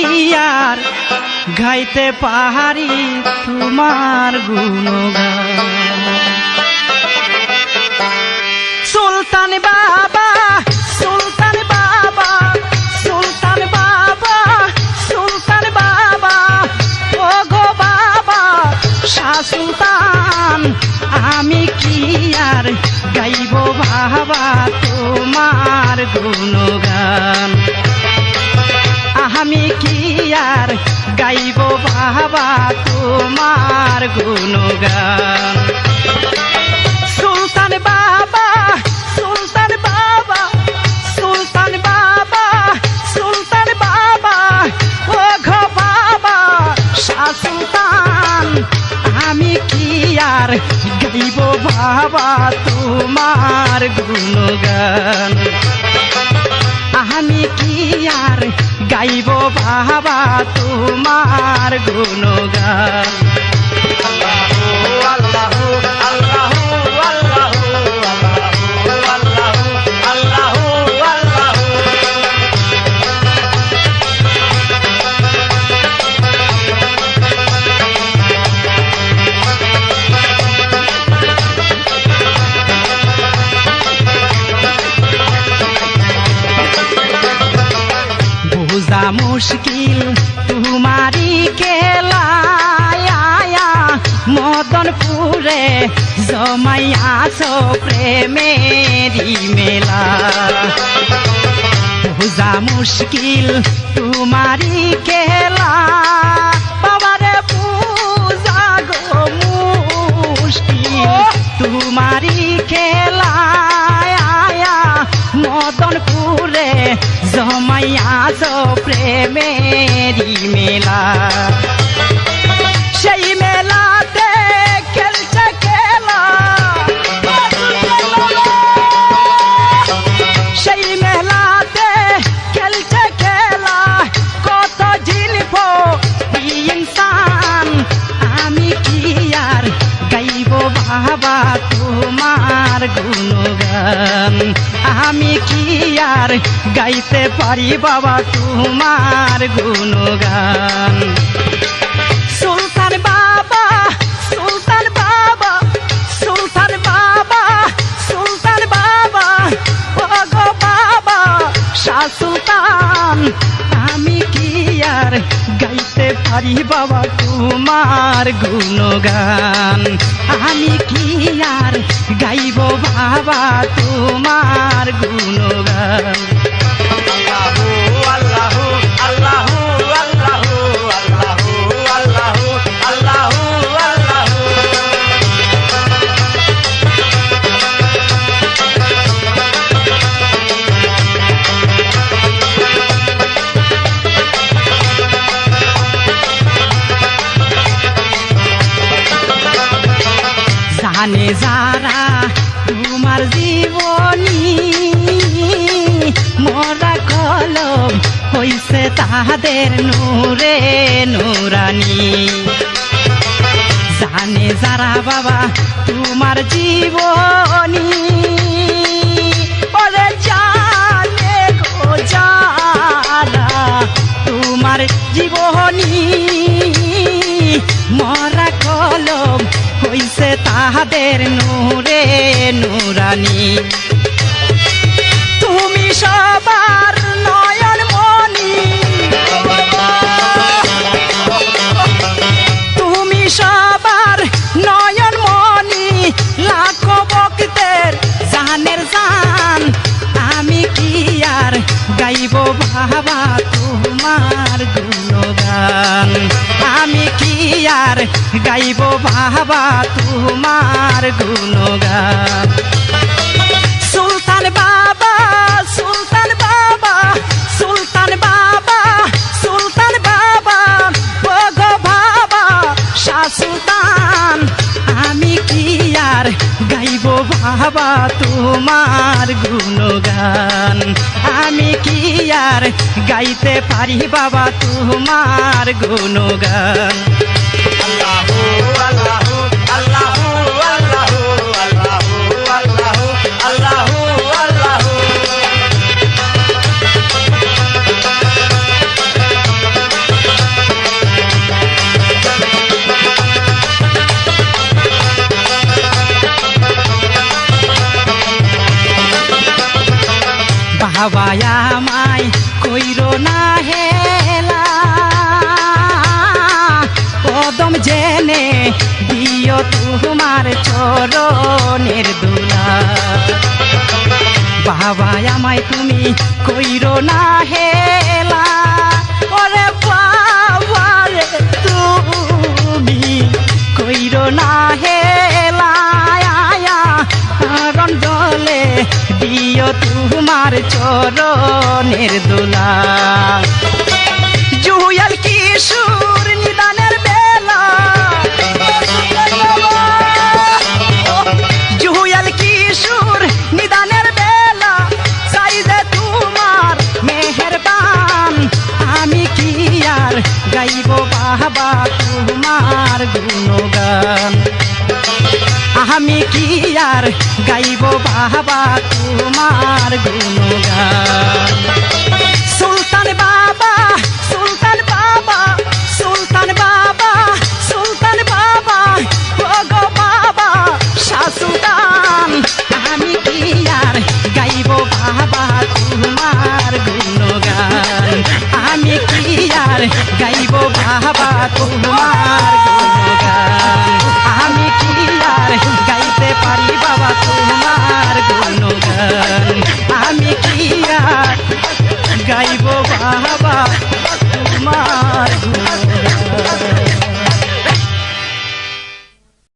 আর গাইতে পাহাড়ি তোমার গুণগান। সুলতান বাবা সুলতান বাবা সুলতান বাবা সুলতান বাবা ও গো বাবা শাহ সুলতান আমি কি আর গাইব বাবা তোমার গুণগান। আমি কি আর গাইব বাবা তোমার গুণগান। সুলতান বাবা সুলতান বাবা সুলতান বাবা সুলতান বাবা ও গো বাবা শাহ সুলতান আমি কি আর গাইব বাবা তোমার গুণগান। আমি কি আর গাইব বাবা তোমার গুণগান। বুঝা মুশকিল তোমারি খেলায়া মদনপুরে জমাইয়াছ প্রেমেরি মেলা। বুঝা মুশকিল তোমারি খেলা বাবারে বুঝা গো মুশকিল তোমারি খেলায়া মদনপুরে জমাইয়াছ প্রেমেরি মেলা। সেই মেলাতে খেলছে খেলা সেই মেলাতে খেলছে খেলা কত জিনিস ইনসান। আমি কি আর গাইব বাবা তোমার গুণগান। আমি কি আর গাইতে পারি বাবা তোমার গুণগান। সুলতান বাবা সুলতান বাবা সুলতান বাবা সুলতান বাবা ও গো বাবা শাহ সুলতান আমি কি আর গাইতে পারি বাবা তোমার গুণগান। আমি কি আর গাইব বাবা তোমার গুণগান। জানে যারা তোমার জীবনী মরা কলম হইছে তাদের নূরে নূরানি। জানে যারা বাবা তোমার জীবনী বলে জানে গো যারা তোমার জীবনী মরা কলম হইছে তাহাদের নূরে নূরানি। তুমি সবার নয়ন মনি তুমি সবার নয়ন মনি লাখো ভক্তের জানের জান। আমি কি আর গাইব বাবা তোমার গুণগান। আমি কি আর গাইব বাবা তোমার গুণগান। সুলতান বাবা সুলতান বাবা সুলতান বাবা সুলতান বাবা ও গো বাবা শাহ সুলতান আমি কি আর গাইব বাবা তোমার গুণগান। আমি কি আর গাইতে পারি বাবা তোমার গুণগান। আল্লাহু আল্লাহু আল্লাহু আল্লাহু আল্লাহু আল্লাহু আল্লাহু বাবা আমায় কইরো না হেলা কদম জেনে দিও তোমার চরণের দুলা বাবা আমায় তুমি কইরো না হেলা ওরে বাবা রে তুমি কইরো না হেলা রণ জলে দিও তোমার চরণের দোলা জুয়াল কিশোর নিদানের বেলা জুয়াল কিশোর নিদানের বেলা চাই যে তোমার মেহেরবান আমি কি আর গাইব বাবা তোমার গুণগান আমি কি আর গাইব বাবা তোমার গুণগান সুলতান বাবা সুলতান বাবা সুলতান বাবা সুলতান বাবা ওগো বাবা শাসুদান আমি কি আর গাইব বাবা তোমার গুণগান আমি কি আর গাইব বাবা তোমার গুণগান আমি কি আর গাইতে পারি বাবা তোমার গুণগান আমি কি আর গাইব বাবা তোমার গুণগান।